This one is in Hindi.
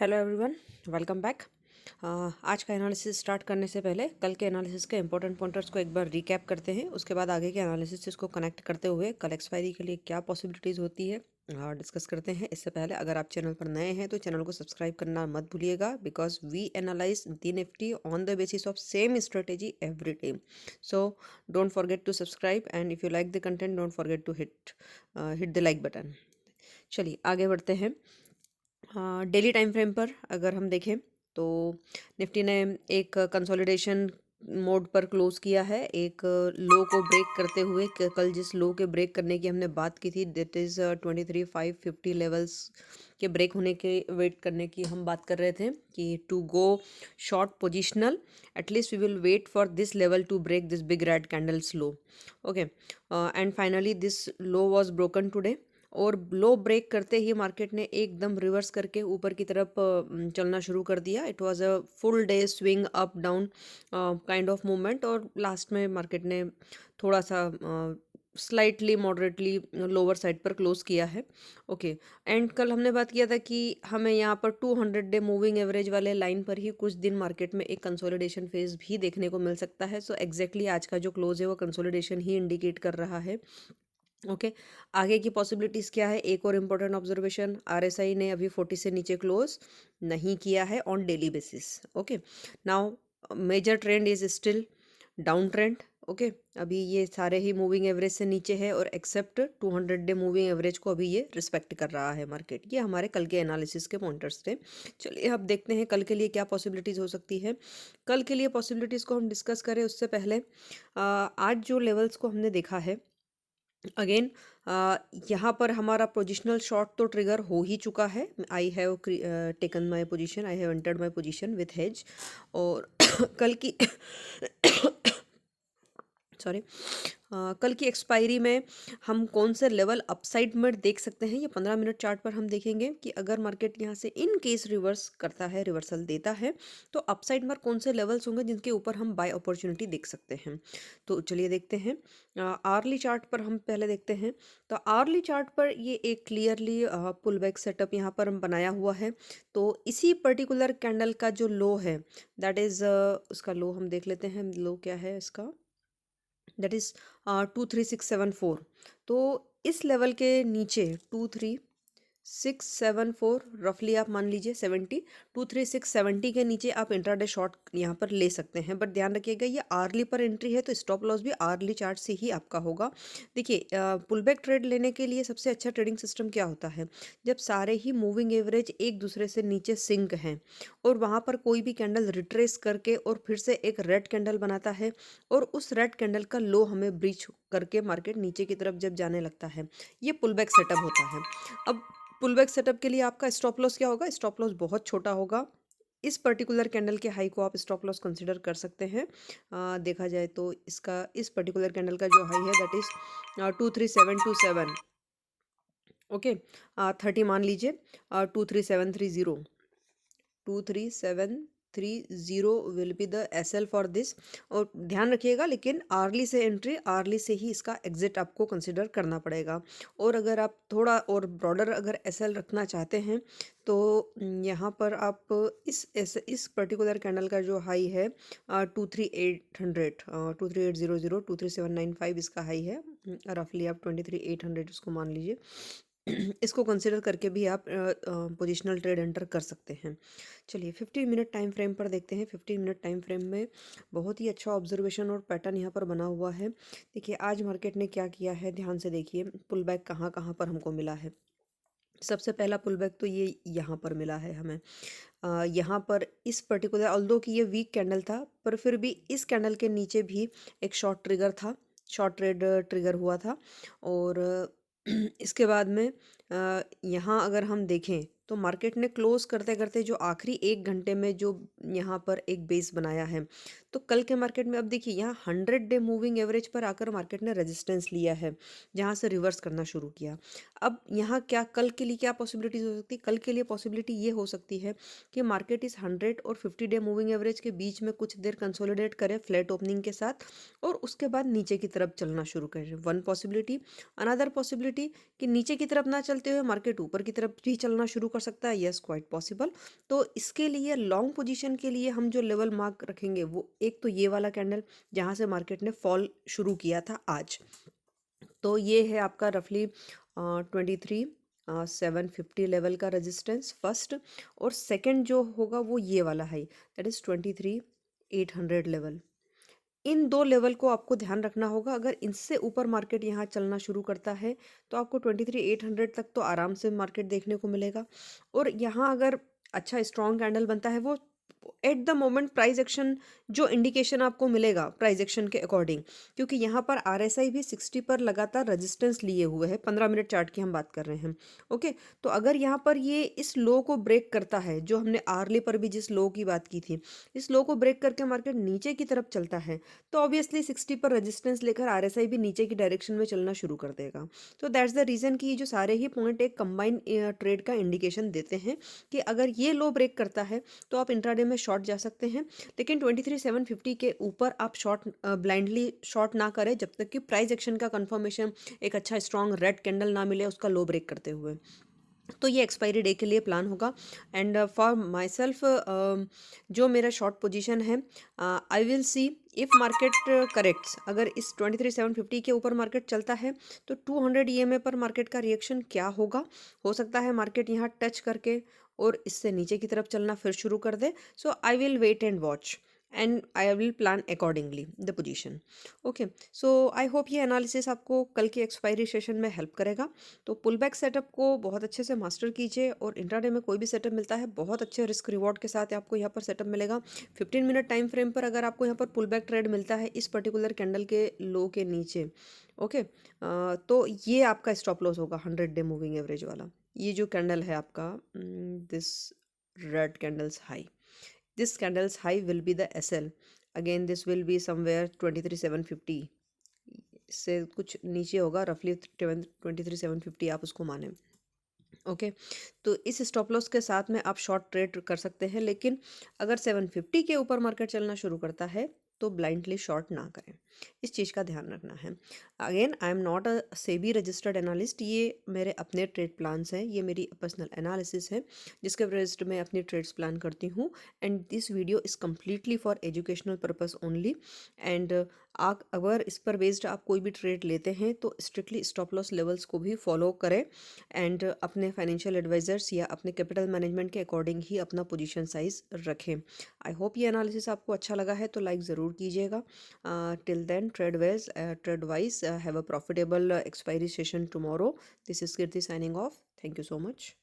Hello everyone, welcome back. आज का एनालिसिस स्टार्ट करने से पहले कल के एनालिसिस के इंपॉर्टेंट पॉइंटर्स को एक बार रिकैप करते हैं। उसके बाद आगे के एनालिसिस को कनेक्ट करते हुए कल एक्सपायरी के लिए क्या पॉसिबिलिटीज़ होती है डिस्कस करते हैं। इससे पहले अगर आप चैनल पर नए हैं तो चैनल को सब्सक्राइब करना मत भूलिएगा, because we analyze the Nifty on the basis of same strategy every day. So don't forget to subscribe and if you like the content don't forget to hit the like button. चलिए आगे बढ़ते हैं। हाँ, डेली टाइम फ्रेम पर अगर हम देखें तो निफ्टी ने एक कंसोलिडेशन मोड पर क्लोज किया है, एक लो को ब्रेक करते हुए। कल जिस लो के ब्रेक करने की हमने बात की थी, दैट इज़ 23,550 लेवल्स के ब्रेक होने के वेट करने की हम बात कर रहे थे कि to go short positional at least we will wait for this level to break this big red candles low. Okay, and finally this low was broken today और लो ब्रेक करते ही मार्केट ने एकदम रिवर्स करके ऊपर की तरफ चलना शुरू कर दिया। It was a full day swing up down kind of movement, और लास्ट में मार्केट ने थोड़ा सा स्लाइटली मॉडरेटली लोअर साइड पर क्लोज किया है। ओके, एंड कल हमने बात किया था कि हमें यहाँ पर 200 डे मूविंग एवरेज वाले लाइन पर ही कुछ दिन मार्केट में एक कंसोलिडेशन फेज भी देखने को मिल सकता है। सो एग्जैक्टली आज का जो क्लोज है वो कंसोलिडेशन ही इंडिकेट कर रहा है। ओके, आगे की पॉसिबिलिटीज़ क्या है? एक और इम्पोर्टेंट ऑब्जर्वेशन, आरएसआई ने अभी 40 से नीचे क्लोज नहीं किया है on daily basis. Okay, now major trend is still down trend. Okay, अभी ये सारे ही मूविंग एवरेज से नीचे है और एक्सेप्ट 200 डे मूविंग एवरेज को अभी ये रिस्पेक्ट कर रहा है मार्केट। ये हमारे कल के एनालिसिस के पॉइंटर्स थे। चलिए अब देखते हैं कल के लिए क्या पॉसिबिलिटीज़ हो सकती है। कल के लिए पॉसिबिलिटीज़ को हम डिस्कस करें उससे पहले आज जो लेवल्स को हमने देखा है, अगेन यहाँ पर हमारा पोजिशनल शॉर्ट तो ट्रिगर हो ही चुका है। I have taken my position, I have entered my position with hedge. और कल की सॉरी, कल की एक्सपायरी में हम कौन से लेवल अपसाइड में देख सकते हैं, ये 15 मिनट चार्ट पर हम देखेंगे कि अगर मार्केट यहाँ से इन केस रिवर्स करता है, रिवर्सल देता है, तो अपसाइड में कौन से लेवल्स होंगे जिनके ऊपर हम बाय अपॉर्चुनिटी देख सकते हैं। तो चलिए देखते हैं। आर्ली चार्ट पर हम पहले देखते हैं। तो आर्ली चार्ट पर ये एक क्लियरली पुल बैक सेटअप यहाँ पर हम बनाया हुआ है। तो इसी पर्टिकुलर कैंडल का जो लो है, दैट इज़ उसका लो हम देख लेते हैं। लो क्या है इसका? That is 23674। तो इस लेवल के नीचे 23674 रफली आप मान लीजिए 70, 23670 के नीचे आप इंट्राडे शॉर्ट यहाँ पर ले सकते हैं। बट ध्यान रखिएगा ये आर्ली पर एंट्री है, तो स्टॉप लॉस भी आर्ली चार्ट से ही आपका होगा। देखिए, पुलबैक ट्रेड लेने के लिए सबसे अच्छा ट्रेडिंग सिस्टम क्या होता है? जब सारे ही मूविंग एवरेज एक दूसरे से नीचे सिंक हैं और वहाँ पर कोई भी कैंडल रिट्रेस करके और फिर से एक रेड कैंडल बनाता है और उस रेड कैंडल का लो हमें ब्रीच करके मार्केट नीचे की तरफ जब जाने लगता है, ये पुलबैक सेटअप होता है। अब पुलबैक सेटअप के लिए आपका स्टॉप लॉस क्या होगा? स्टॉप लॉस बहुत छोटा होगा। इस पर्टिकुलर कैंडल के हाई को आप स्टॉप लॉस कंसिडर कर सकते हैं। देखा जाए तो इसका इस पर्टिकुलर कैंडल का जो हाई है दैट इज 23727। ओके, 30 मान लीजिए, 23730, 23730 will be the SL for this. और ध्यान रखिएगा, लेकिन आर्ली से एंट्री, आर्ली से ही इसका एग्जिट आपको कंसिडर करना पड़ेगा। और अगर आप थोड़ा और ब्रॉडर अगर एसएल रखना चाहते हैं तो यहाँ पर आप इस पर्टिकुलर कैंडल का जो हाई है 23800, 23800, 23795 इसका हाई है। रफली आप 23800 इसको मान लीजिए। इसको कंसिडर करके भी आप पोजिशनल ट्रेड एंटर कर सकते हैं। चलिए 15 मिनट टाइम फ्रेम पर देखते हैं। 15 मिनट टाइम फ्रेम में बहुत ही अच्छा ऑब्जर्वेशन और पैटर्न यहाँ पर बना हुआ है। देखिए आज मार्केट ने क्या किया है, ध्यान से देखिए। पुल बैक कहाँ कहाँ पर हमको मिला है। सबसे पहला पुल बैक तो ये यहाँ पर मिला है हमें। यहाँ पर इस पर्टिकुलर, ऑल्दो कि ये वीक कैंडल था, पर फिर भी इस कैंडल के नीचे भी एक शॉर्ट ट्रिगर था, शॉर्ट ट्रेड ट्रिगर हुआ था। और इसके बाद में यहाँ अगर हम देखें तो मार्केट ने क्लोज करते करते जो आखिरी 1 घंटे में जो यहाँ पर एक बेस बनाया है। तो कल के मार्केट में अब देखिए यहाँ 100 डे मूविंग एवरेज पर आकर मार्केट ने रेजिस्टेंस लिया है, जहाँ से रिवर्स करना शुरू किया। अब यहाँ क्या कल के लिए क्या पॉसिबिलिटीज हो सकती है? कल के लिए पॉसिबिलिटी ये हो सकती है कि मार्केट इस 100 और 50 डे मूविंग एवरेज के बीच में कुछ देर कंसोलिडेट करे फ्लैट ओपनिंग के साथ, और उसके बाद नीचे की तरफ चलना शुरू करे। One possibility. अनदर पॉसिबिलिटी कि नीचे की तरफ ना चलते हुए मार्केट ऊपर की तरफ भी चलना शुरू कर सकता है। Yes, quite possible. तो इसके लिए लॉन्ग पोजीशन के लिए हम जो लेवल मार्क रखेंगे वो एक तो ये वाला कैंडल जहाँ से मार्केट ने फॉल शुरू किया था आज। तो ये है आपका रफली 23,750 लेवल का रेजिस्टेंस फर्स्ट, और सेकंड जो होगा वो ये वाला है, दैट इज 23,800 लेवल। इन दो लेवल को आपको ध्यान रखना होगा। अगर इनसे ऊपर मार्केट यहाँ चलना शुरू करता है तो आपको 23,800 तक तो आराम से मार्केट देखने को मिलेगा। और यहाँ अगर अच्छा स्ट्रॉन्ग कैंडल बनता है, वो at the moment price action जो इंडिकेशन आपको मिलेगा प्राइस एक्शन के अकॉर्डिंग, क्योंकि यहाँ पर आरएसआई भी 60 पर लगातार रेजिस्टेंस लिए हुए है। 15 मिनट चार्ट की हम बात कर रहे हैं। ओके, तो अगर यहाँ पर ये इस लो को ब्रेक करता है, जो हमने आर्ली पर भी जिस लो की बात की थी, इस लो को ब्रेक करके मार्केट नीचे की तरफ चलता है, तो ऑब्वियसली 60 पर रेजिस्टेंस लेकर आरएसआई भी नीचे की डायरेक्शन में चलना शुरू कर देगा। तो दैट्स द रीज़न कि ये जो सारे ही पॉइंट एक कंबाइन ट्रेड का इंडिकेशन देते हैं कि अगर ये लो ब्रेक करता है तो आप इंट्राडे में शॉर्ट जा सकते हैं। लेकिन 23,750 के ऊपर आप शॉर्ट ब्लाइंडली शॉर्ट ना करें जब तक कि प्राइस एक्शन का कंफर्मेशन एक अच्छा स्ट्रॉन्ग रेड कैंडल ना मिले उसका लो ब्रेक करते हुए। तो ये एक्सपायरी डे के लिए प्लान होगा। एंड फॉर माई सेल्फ जो मेरा शॉर्ट पोजीशन है, I will see if market corrects. अगर इस 23,750 के ऊपर मार्केट चलता है तो 200 ईएमए पर मार्केट का रिएक्शन क्या होगा। हो सकता है मार्केट यहाँ टच करके और इससे नीचे की तरफ चलना फिर शुरू कर दे। So I will wait and watch and I will plan accordingly the position. Okay, so I hope ये एनालिसिस आपको कल की एक्सपायरी सेशन में हेल्प करेगा। तो पुल बैक सेटअप को बहुत अच्छे से मास्टर कीजिए, और इंट्राडे में कोई भी सेटअप मिलता है बहुत अच्छे रिस्क रिवॉर्ड के साथ आपको यहाँ पर सेटअप मिलेगा। 15 मिनट टाइम फ्रेम पर अगर आपको यहाँ पर पुल बैक ट्रेड मिलता है इस पर्टिकुलर कैंडल के लो के नीचे, ओके, तो ये आपका स्टॉप लॉस होगा 100 डे मूविंग एवरेज वाला। ये जो कैंडल है आपका, this red candles high, this candle's high will be the SL. Again this will be somewhere 23,750 से कुछ नीचे होगा, रफली 23,750 आप उसको माने। ओके, तो इस स्टॉप लॉस के साथ में आप शॉर्ट ट्रेड कर सकते हैं। लेकिन अगर 750 के ऊपर मार्केट चलना शुरू करता है तो ब्लाइंडली शॉर्ट ना करें, इस चीज़ का ध्यान रखना है। Again I am not a SEBI registered analyst, ये मेरे अपने ट्रेड प्लान्स हैं, ये मेरी पर्सनल एनालिसिस है जिसके बेस्ड मैं अपनी ट्रेड्स प्लान करती हूँ। And this video is completely for educational purpose only. And आप अगर इस पर बेस्ड आप कोई भी ट्रेड लेते हैं तो स्ट्रिक्टली स्टॉप लॉस लेवल्स को भी फॉलो करें, एंड अपने फाइनेंशियल एडवाइजर्स या अपने कैपिटल मैनेजमेंट के अकॉर्डिंग ही अपना पोजीशन साइज रखें। आई होप ये एनालिसिस आपको अच्छा लगा है तो लाइक ज़रूर कीजिएगा। Till then trade wise have a profitable expiry session tomorrow. This is Kirti signing off. Thank you so much.